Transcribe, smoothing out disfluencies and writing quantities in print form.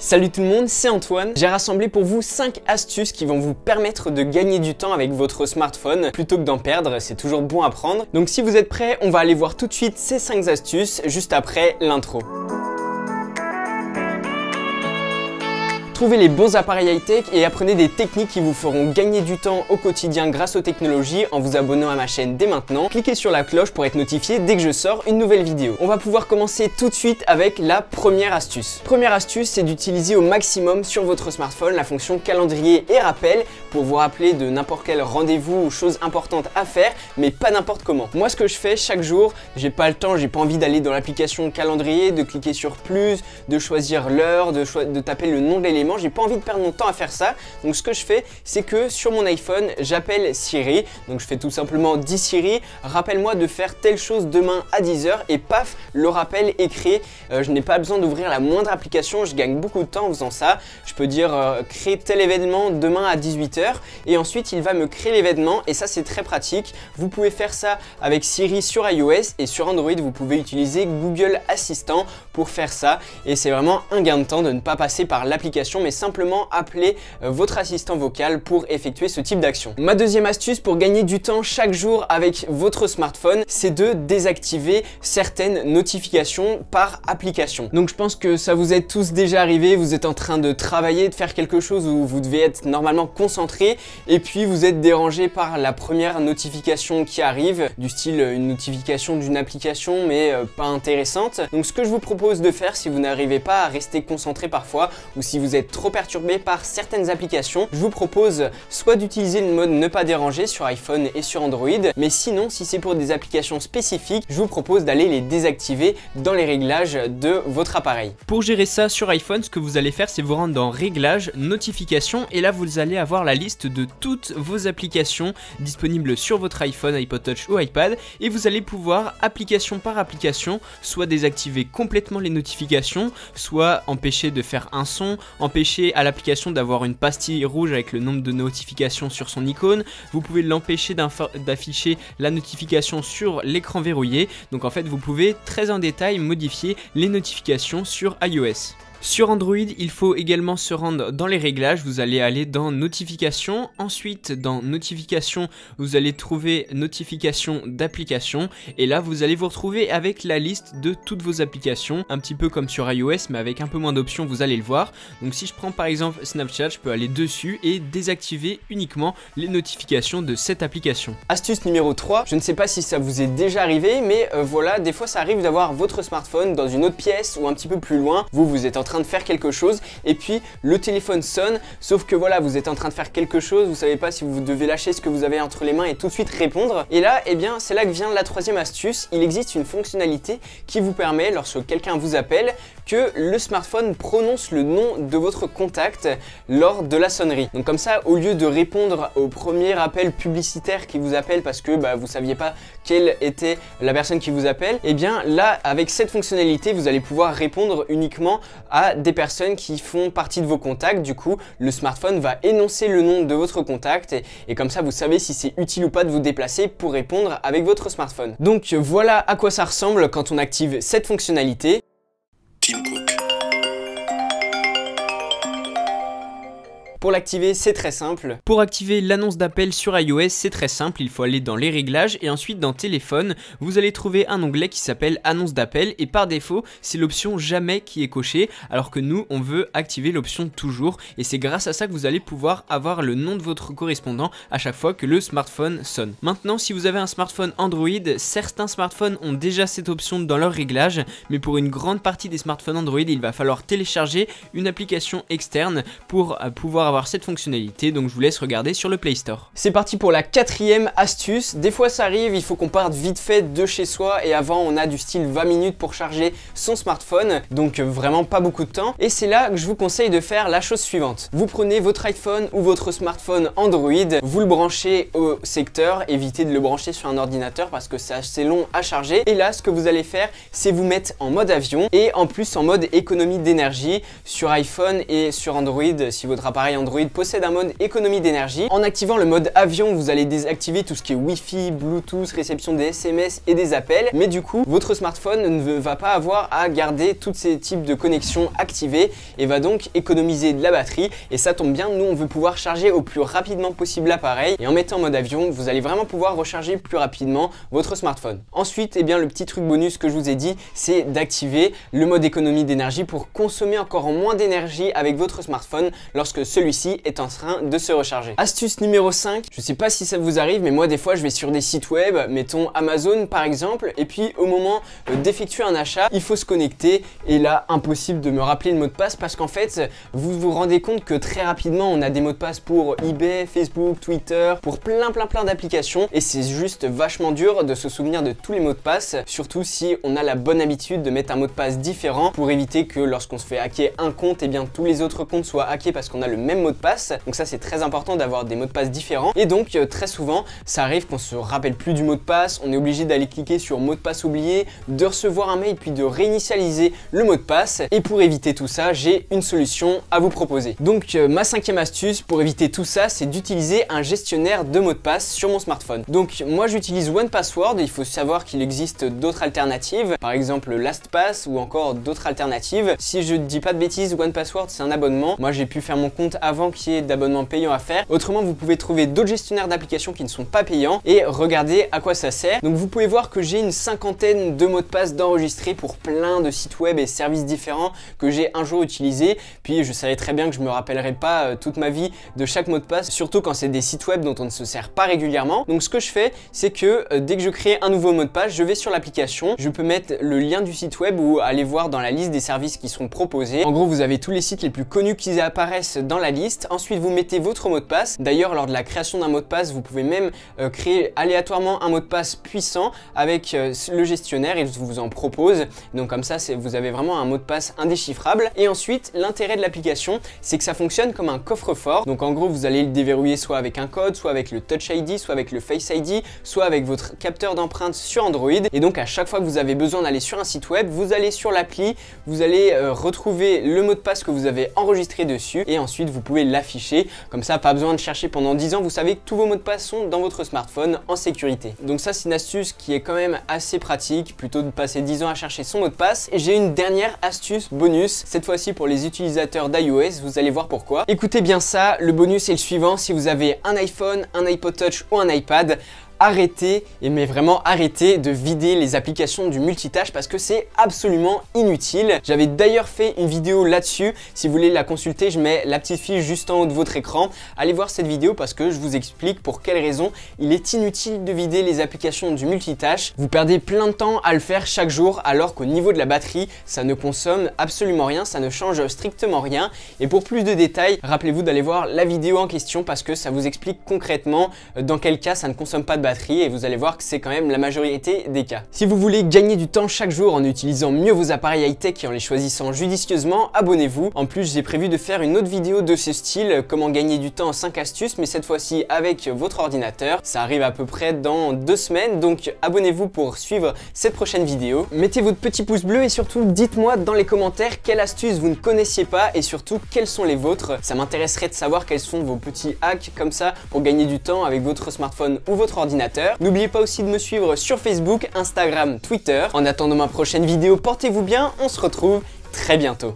Salut tout le monde, c'est Antoine. J'ai rassemblé pour vous 5 astuces qui vont vous permettre de gagner du temps avec votre smartphone plutôt que d'en perdre, c'est toujours bon à prendre. Donc si vous êtes prêts, on va aller voir tout de suite ces 5 astuces juste après l'intro. Trouvez les bons appareils high-tech et apprenez des techniques qui vous feront gagner du temps au quotidien grâce aux technologies en vous abonnant à ma chaîne dès maintenant. Cliquez sur la cloche pour être notifié dès que je sors une nouvelle vidéo. On va pouvoir commencer tout de suite avec la première astuce. Première astuce, c'est d'utiliser au maximum sur votre smartphone la fonction calendrier et rappel pour vous rappeler de n'importe quel rendez-vous ou chose importante à faire, mais pas n'importe comment. Moi, ce que je fais chaque jour, j'ai pas le temps, j'ai pas envie d'aller dans l'application calendrier, de cliquer sur plus, de choisir l'heure, de taper le nom de l'élément. J'ai pas envie de perdre mon temps à faire ça, donc ce que je fais, c'est que sur mon iPhone, j'appelle Siri, donc je fais tout simplement dis Siri, rappelle-moi de faire telle chose demain à 10 h et paf, le rappel est créé. Je n'ai pas besoin d'ouvrir la moindre application, je gagne beaucoup de temps en faisant ça. Je peux dire créer tel événement demain à 18 h et ensuite il va me créer l'événement et ça c'est très pratique. Vous pouvez faire ça avec Siri sur iOS et sur Android, vous pouvez utiliser Google Assistant pour faire ça et c'est vraiment un gain de temps de ne pas passer par l'application mais simplement appeler votre assistant vocal pour effectuer ce type d'action. Ma deuxième astuce pour gagner du temps chaque jour avec votre smartphone, c'est de désactiver certaines notifications par application. Donc je pense que ça vous est tous déjà arrivé, vous êtes en train de travailler, de faire quelque chose où vous devez être normalement concentré et puis vous êtes dérangé par la première notification qui arrive, du style une notification d'une application mais pas intéressante. Donc ce que je vous propose de faire si vous n'arrivez pas à rester concentré parfois ou si vous êtes trop perturbé par certaines applications, je vous propose soit d'utiliser le mode ne pas déranger sur iPhone et sur Android, mais sinon si c'est pour des applications spécifiques, je vous propose d'aller les désactiver dans les réglages de votre appareil. Pour gérer ça sur iPhone, ce que vous allez faire, c'est vous rendre dans réglages, notifications et là vous allez avoir la liste de toutes vos applications disponibles sur votre iPhone, iPod Touch ou iPad et vous allez pouvoir application par application soit désactiver complètement les notifications, soit empêcher de faire un son, empêcher à l'application d'avoir une pastille rouge avec le nombre de notifications sur son icône. Vous pouvez l'empêcher d'afficher la notification sur l'écran verrouillé. Donc en fait, vous pouvez très en détail modifier les notifications sur iOS. Sur Android, il faut également se rendre dans les réglages, vous allez aller dans notifications, ensuite dans notifications, vous allez trouver notifications d'applications et là vous allez vous retrouver avec la liste de toutes vos applications, un petit peu comme sur iOS mais avec un peu moins d'options, vous allez le voir. Donc si je prends par exemple Snapchat, je peux aller dessus et désactiver uniquement les notifications de cette application. Astuce numéro 3, je ne sais pas si ça vous est déjà arrivé mais voilà, des fois ça arrive d'avoir votre smartphone dans une autre pièce ou un petit peu plus loin, vous êtes en train de faire quelque chose et puis le téléphone sonne, sauf que voilà, vous êtes en train de faire quelque chose, vous savez pas si vous devez lâcher ce que vous avez entre les mains et tout de suite répondre. Et là, eh bien, c'est là que vient la troisième astuce. Il existe une fonctionnalité qui vous permet, lorsque quelqu'un vous appelle, que le smartphone prononce le nom de votre contact lors de la sonnerie. Donc comme ça, au lieu de répondre au premier appel publicitaire qui vous appelle parce que vous saviez pas quelle était la personne qui vous appelle, eh bien là, avec cette fonctionnalité, vous allez pouvoir répondre uniquement à des personnes qui font partie de vos contacts. Du coup, le smartphone va énoncer le nom de votre contact et comme ça, vous savez si c'est utile ou pas de vous déplacer pour répondre avec votre smartphone. Donc voilà à quoi ça ressemble quand on active cette fonctionnalité. Tim Cook. Pour l'activer, c'est très simple. Pour activer l'annonce d'appel sur iOS, c'est très simple. Il faut aller dans les réglages et ensuite dans téléphone, vous allez trouver un onglet qui s'appelle annonce d'appel et par défaut, c'est l'option jamais qui est cochée alors que nous, on veut activer l'option toujours et c'est grâce à ça que vous allez pouvoir avoir le nom de votre correspondant à chaque fois que le smartphone sonne. Maintenant, si vous avez un smartphone Android, certains smartphones ont déjà cette option dans leurs réglages, mais pour une grande partie des smartphones Android, il va falloir télécharger une application externe pour pouvoir avoir cette fonctionnalité, donc je vous laisse regarder sur le Play Store. C'est parti pour la quatrième astuce. Des fois ça arrive, il faut qu'on parte vite fait de chez soi et avant on a du style 20 minutes pour charger son smartphone, donc vraiment pas beaucoup de temps. Et c'est là que je vous conseille de faire la chose suivante. Vous prenez votre iPhone ou votre smartphone Android, vous le branchez au secteur, évitez de le brancher sur un ordinateur parce que c'est assez long à charger. Et là ce que vous allez faire, c'est vous mettre en mode avion et en plus en mode économie d'énergie sur iPhone et sur Android si votre appareil Android possède un mode économie d'énergie. En activant le mode avion, vous allez désactiver tout ce qui est Wi-Fi, Bluetooth, réception des SMS et des appels. Mais du coup, votre smartphone ne va pas avoir à garder tous ces types de connexions activées et va donc économiser de la batterie. Et ça tombe bien, nous on veut pouvoir charger au plus rapidement possible l'appareil. Et en mettant en mode avion, vous allez vraiment pouvoir recharger plus rapidement votre smartphone. Ensuite, eh bien, le petit truc bonus que je vous ai dit, c'est d'activer le mode économie d'énergie pour consommer encore moins d'énergie avec votre smartphone lorsque celui-ci est en train de se recharger. Astuce numéro 5, je sais pas si ça vous arrive, mais moi des fois je vais sur des sites web, mettons Amazon par exemple, et puis au moment d'effectuer un achat, il faut se connecter et là impossible de me rappeler le mot de passe parce qu'en fait vous vous rendez compte que très rapidement on a des mots de passe pour eBay, Facebook, Twitter, pour plein d'applications et c'est juste vachement dur de se souvenir de tous les mots de passe, surtout si on a la bonne habitude de mettre un mot de passe différent pour éviter que lorsqu'on se fait hacker un compte, et bien tous les autres comptes soient hackés parce qu'on a le même mot de passe. Donc ça c'est très important d'avoir des mots de passe différents et donc très souvent ça arrive qu'on se rappelle plus du mot de passe, on est obligé d'aller cliquer sur mot de passe oublié, de recevoir un mail puis de réinitialiser le mot de passe et pour éviter tout ça j'ai une solution à vous proposer. Donc ma 5e astuce pour éviter tout ça c'est d'utiliser un gestionnaire de mots de passe sur mon smartphone. Donc moi j'utilise 1Password, il faut savoir qu'il existe d'autres alternatives, par exemple LastPass ou encore d'autres alternatives. Si je dis pas de bêtises, 1Password c'est un abonnement. Moi j'ai pu faire mon compte avant qu'il y ait d'abonnements payants à faire. Autrement vous pouvez trouver d'autres gestionnaires d'applications qui ne sont pas payants et regarder à quoi ça sert. Donc vous pouvez voir que j'ai une 50aine de mots de passe d'enregistrés pour plein de sites web et services différents que j'ai un jour utilisés. Puis je savais très bien que je me rappellerai pas toute ma vie de chaque mot de passe, surtout quand c'est des sites web dont on ne se sert pas régulièrement. Donc ce que je fais c'est que dès que je crée un nouveau mot de passe, je vais sur l'application, je peux mettre le lien du site web ou aller voir dans la liste des services qui seront proposés. En gros vous avez tous les sites les plus connus qui apparaissent dans la liste. Ensuite vous mettez votre mot de passe. D'ailleurs lors de la création d'un mot de passe vous pouvez même créer aléatoirement un mot de passe puissant avec le gestionnaire, il vous en propose. Donc comme ça vous avez vraiment un mot de passe indéchiffrable. Et ensuite l'intérêt de l'application c'est que ça fonctionne comme un coffre-fort. Donc en gros vous allez le déverrouiller soit avec un code, soit avec le Touch ID, soit avec le Face ID, soit avec votre capteur d'empreinte sur Android. Et donc à chaque fois que vous avez besoin d'aller sur un site web, vous allez sur l'appli, vous allez retrouver le mot de passe que vous avez enregistré dessus et ensuite vous pouvez l'afficher. Comme ça pas besoin de chercher pendant 10 ans, vous savez que tous vos mots de passe sont dans votre smartphone en sécurité. Donc ça c'est une astuce qui est quand même assez pratique, plutôt de passer 10 ans à chercher son mot de passe. Et j'ai une dernière astuce bonus, cette fois-ci pour les utilisateurs d'iOS, vous allez voir pourquoi. Écoutez bien ça, le bonus est le suivant: si vous avez un iPhone, un iPod Touch ou un iPad, arrêtez, mais vraiment arrêtez de vider les applications du multitâche parce que c'est absolument inutile. J'avais d'ailleurs fait une vidéo là-dessus, si vous voulez la consulter, je mets la petite fiche juste en haut de votre écran. Allez voir cette vidéo parce que je vous explique pour quelles raisons il est inutile de vider les applications du multitâche. Vous perdez plein de temps à le faire chaque jour alors qu'au niveau de la batterie, ça ne consomme absolument rien, ça ne change strictement rien. Et pour plus de détails, rappelez-vous d'aller voir la vidéo en question parce que ça vous explique concrètement dans quel cas ça ne consomme pas de batterie et vous allez voir que c'est quand même la majorité des cas. Si vous voulez gagner du temps chaque jour en utilisant mieux vos appareils high-tech et en les choisissant judicieusement, abonnez-vous. En plus, j'ai prévu de faire une autre vidéo de ce style, comment gagner du temps en 5 astuces, mais cette fois-ci avec votre ordinateur. Ça arrive à peu près dans 2 semaines, donc abonnez-vous pour suivre cette prochaine vidéo. Mettez votre petit pouce bleu et surtout dites-moi dans les commentaires quelle astuce vous ne connaissiez pas et surtout quelles sont les vôtres. Ça m'intéresserait de savoir quels sont vos petits hacks comme ça pour gagner du temps avec votre smartphone ou votre ordinateur. N'oubliez pas aussi de me suivre sur Facebook, Instagram, Twitter. En attendant ma prochaine vidéo, portez-vous bien, on se retrouve très bientôt.